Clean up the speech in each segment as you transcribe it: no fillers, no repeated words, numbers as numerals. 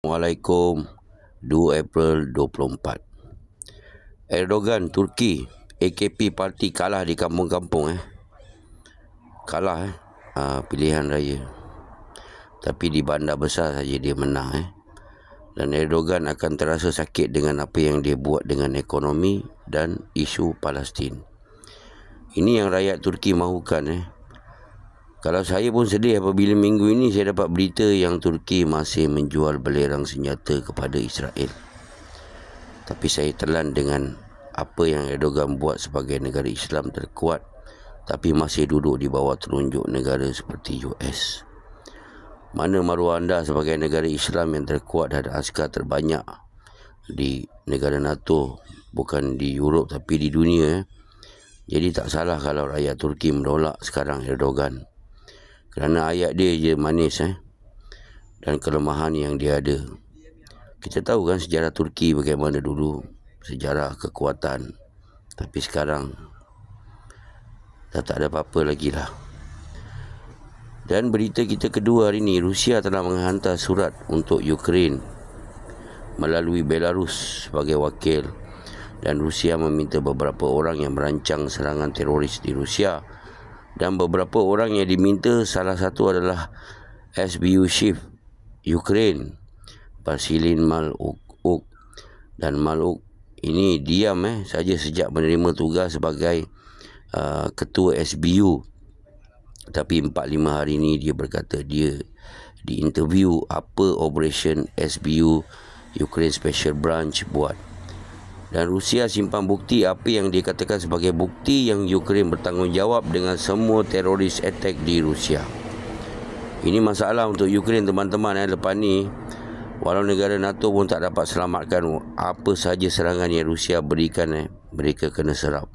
Assalamualaikum. 2 April 24. Erdogan Turki, AKP parti kalah di kampung-kampung Kalah pilihan raya. Tapi di bandar besar saja dia menang Dan Erdogan akan terasa sakit dengan apa yang dia buat dengan ekonomi dan isu Palestin. Ini yang rakyat Turki mahukan Kalau saya pun sedih apabila minggu ini saya dapat berita yang Turki masih menjual belerang senjata kepada Israel. Tapi saya telan dengan apa yang Erdogan buat sebagai negara Islam terkuat, tapi masih duduk di bawah telunjuk negara seperti US. Mana maruah anda sebagai negara Islam yang terkuat dan askar terbanyak di negara NATO, bukan di Europe tapi di dunia. Jadi tak salah kalau rakyat Turki menolak sekarang Erdogan. Kerana ayat dia je manis dan kelemahan yang dia ada. Kita tahu kan sejarah Turki bagaimana dulu, sejarah kekuatan. Tapi sekarang dah tak ada apa-apa lagi lah. Dan berita kita kedua hari ini, Rusia telah menghantar surat untuk Ukraine melalui Belarus sebagai wakil. Dan Rusia meminta beberapa orang yang merancang serangan teroris di Rusia. Dan beberapa orang yang diminta, salah satu adalah SBU Chief Ukraine, Vasilin Maluk. Dan Maluk ini diam saja sejak menerima tugas sebagai ketua SBU. Tapi 4-5 hari ini dia berkata dia diinterview apa Operation SBU Ukraine Special Branch buat. Dan Rusia simpan bukti apa yang dikatakan sebagai bukti yang Ukraine bertanggungjawab dengan semua teroris attack di Rusia. Ini masalah untuk Ukraine teman-teman lepas ni. Walau negara NATO pun tak dapat selamatkan apa sahaja serangan yang Rusia berikan mereka kena serap.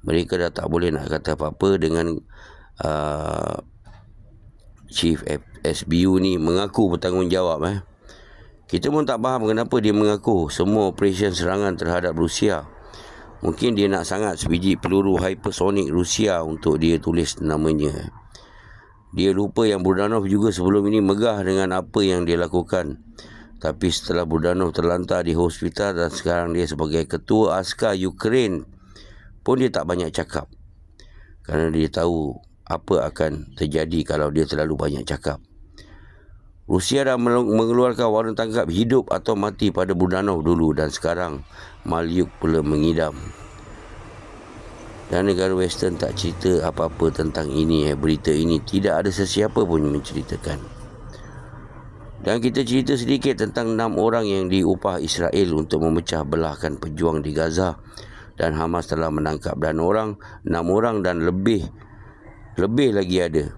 Mereka dah tak boleh nak kata apa-apa dengan Chief SBU ni mengaku bertanggungjawab Kita pun tak faham kenapa dia mengaku semua operasi serangan terhadap Rusia. Mungkin dia nak sangat sebiji peluru hypersonic Rusia untuk dia tulis namanya. Dia lupa yang Budanov juga sebelum ini megah dengan apa yang dia lakukan. Tapi setelah Budanov terlantar di hospital dan sekarang dia sebagai ketua askar Ukraine pun dia tak banyak cakap. Kerana dia tahu apa akan terjadi kalau dia terlalu banyak cakap. Rusia dah mengeluarkan warna tangkap hidup atau mati pada Budanov dulu dan sekarang Malyuk pula mengidam. Dan negara Western tak cerita apa-apa tentang ini berita ini tidak ada sesiapa pun menceritakan. Dan kita cerita sedikit tentang 6 orang yang diupah Israel untuk memecah belahkan pejuang di Gaza. Dan Hamas telah menangkap 6 orang dan lebih lagi ada.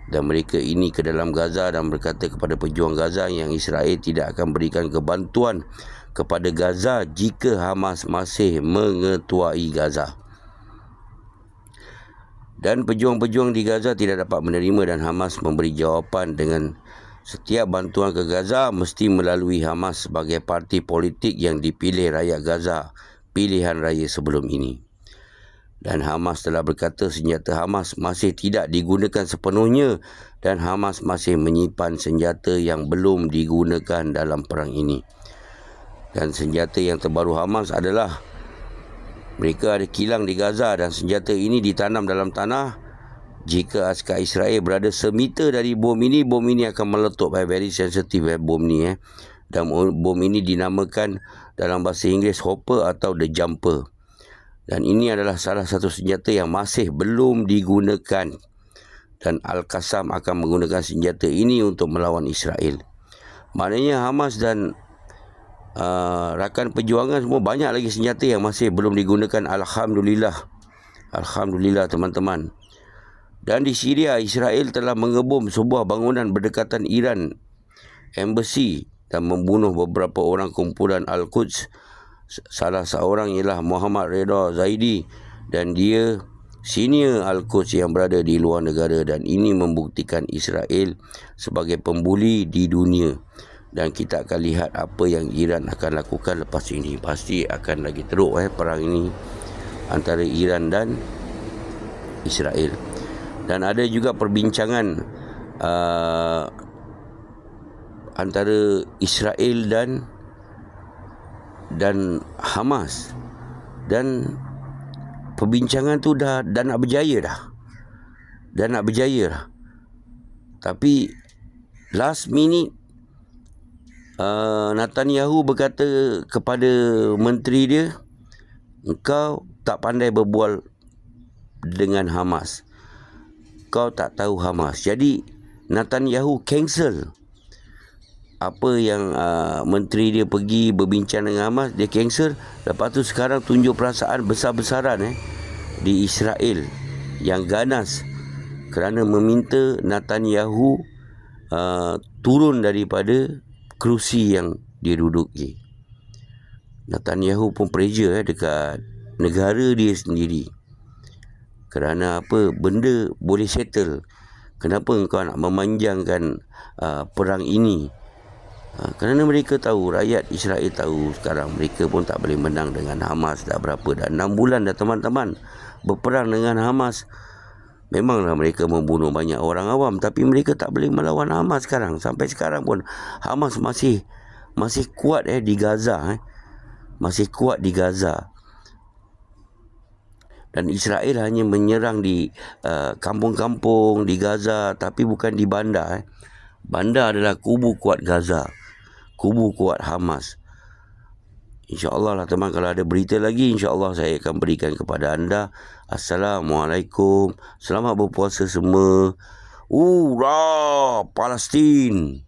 Dan mereka ini ke dalam Gaza dan berkata kepada pejuang Gaza yang Israel tidak akan berikan kebantuan kepada Gaza jika Hamas masih mengetuai Gaza. Dan pejuang-pejuang di Gaza tidak dapat menerima dan Hamas memberi jawapan dengan setiap bantuan ke Gaza mesti melalui Hamas sebagai parti politik yang dipilih rakyat Gaza pilihan raya sebelum ini. Dan Hamas telah berkata senjata Hamas masih tidak digunakan sepenuhnya dan Hamas masih menyimpan senjata yang belum digunakan dalam perang ini. Dan senjata yang terbaru Hamas adalah mereka ada kilang di Gaza dan senjata ini ditanam dalam tanah. Jika askar Israel berada semeter dari bom ini akan meletup. Very sensitive bom ni Dan bom ini dinamakan dalam bahasa Inggeris hopper atau the jumper. Dan ini adalah salah satu senjata yang masih belum digunakan. Dan Al-Qassam akan menggunakan senjata ini untuk melawan Israel. Maknanya Hamas dan rakan perjuangan semua banyak lagi senjata yang masih belum digunakan. Alhamdulillah. Alhamdulillah teman-teman. Dan di Syria, Israel telah mengebom sebuah bangunan berdekatan Iran Embassy dan membunuh beberapa orang kumpulan Al-Quds. Salah seorang ialah Muhammad Reda Zaidi dan dia senior Al-Quds yang berada di luar negara dan ini membuktikan Israel sebagai pembuli di dunia. Dan kita akan lihat apa yang Iran akan lakukan lepas ini. Pasti akan lagi teruk perang ini antara Iran dan Israel. Dan ada juga perbincangan antara Israel dan Hamas, dan perbincangan tu dah nak berjaya dah. Tapi last minute Netanyahu berkata kepada menteri dia, engkau tak pandai berbual dengan Hamas, kau tak tahu Hamas. Jadi Netanyahu cancel apa yang menteri dia pergi berbincang dengan Hamas, dia cancel. Lepas tu sekarang tunjuk perasaan besar-besaran di Israel yang ganas kerana meminta Netanyahu turun daripada kerusi yang dia duduki. Netanyahu pun pressure dekat negara dia sendiri. Kerana apa? Benda boleh settle. Kenapa engkau nak memanjangkan perang ini? Kerana mereka tahu, rakyat Israel tahu sekarang mereka pun tak boleh menang dengan Hamas. Dah 6 bulan dah teman-teman berperang dengan Hamas. Memanglah mereka membunuh banyak orang awam, tapi mereka tak boleh melawan Hamas sekarang. Sampai sekarang pun Hamas masih kuat di Gaza. Masih kuat di Gaza. Dan Israel hanya menyerang di kampung-kampung di Gaza, tapi bukan di bandar. Bandar adalah kubu kuat Gaza, kubu kuat Hamas. InsyaAllah lah teman, kalau ada berita lagi, insyaAllah saya akan berikan kepada anda. Assalamualaikum. Selamat berpuasa semua. Hurrah Palestin.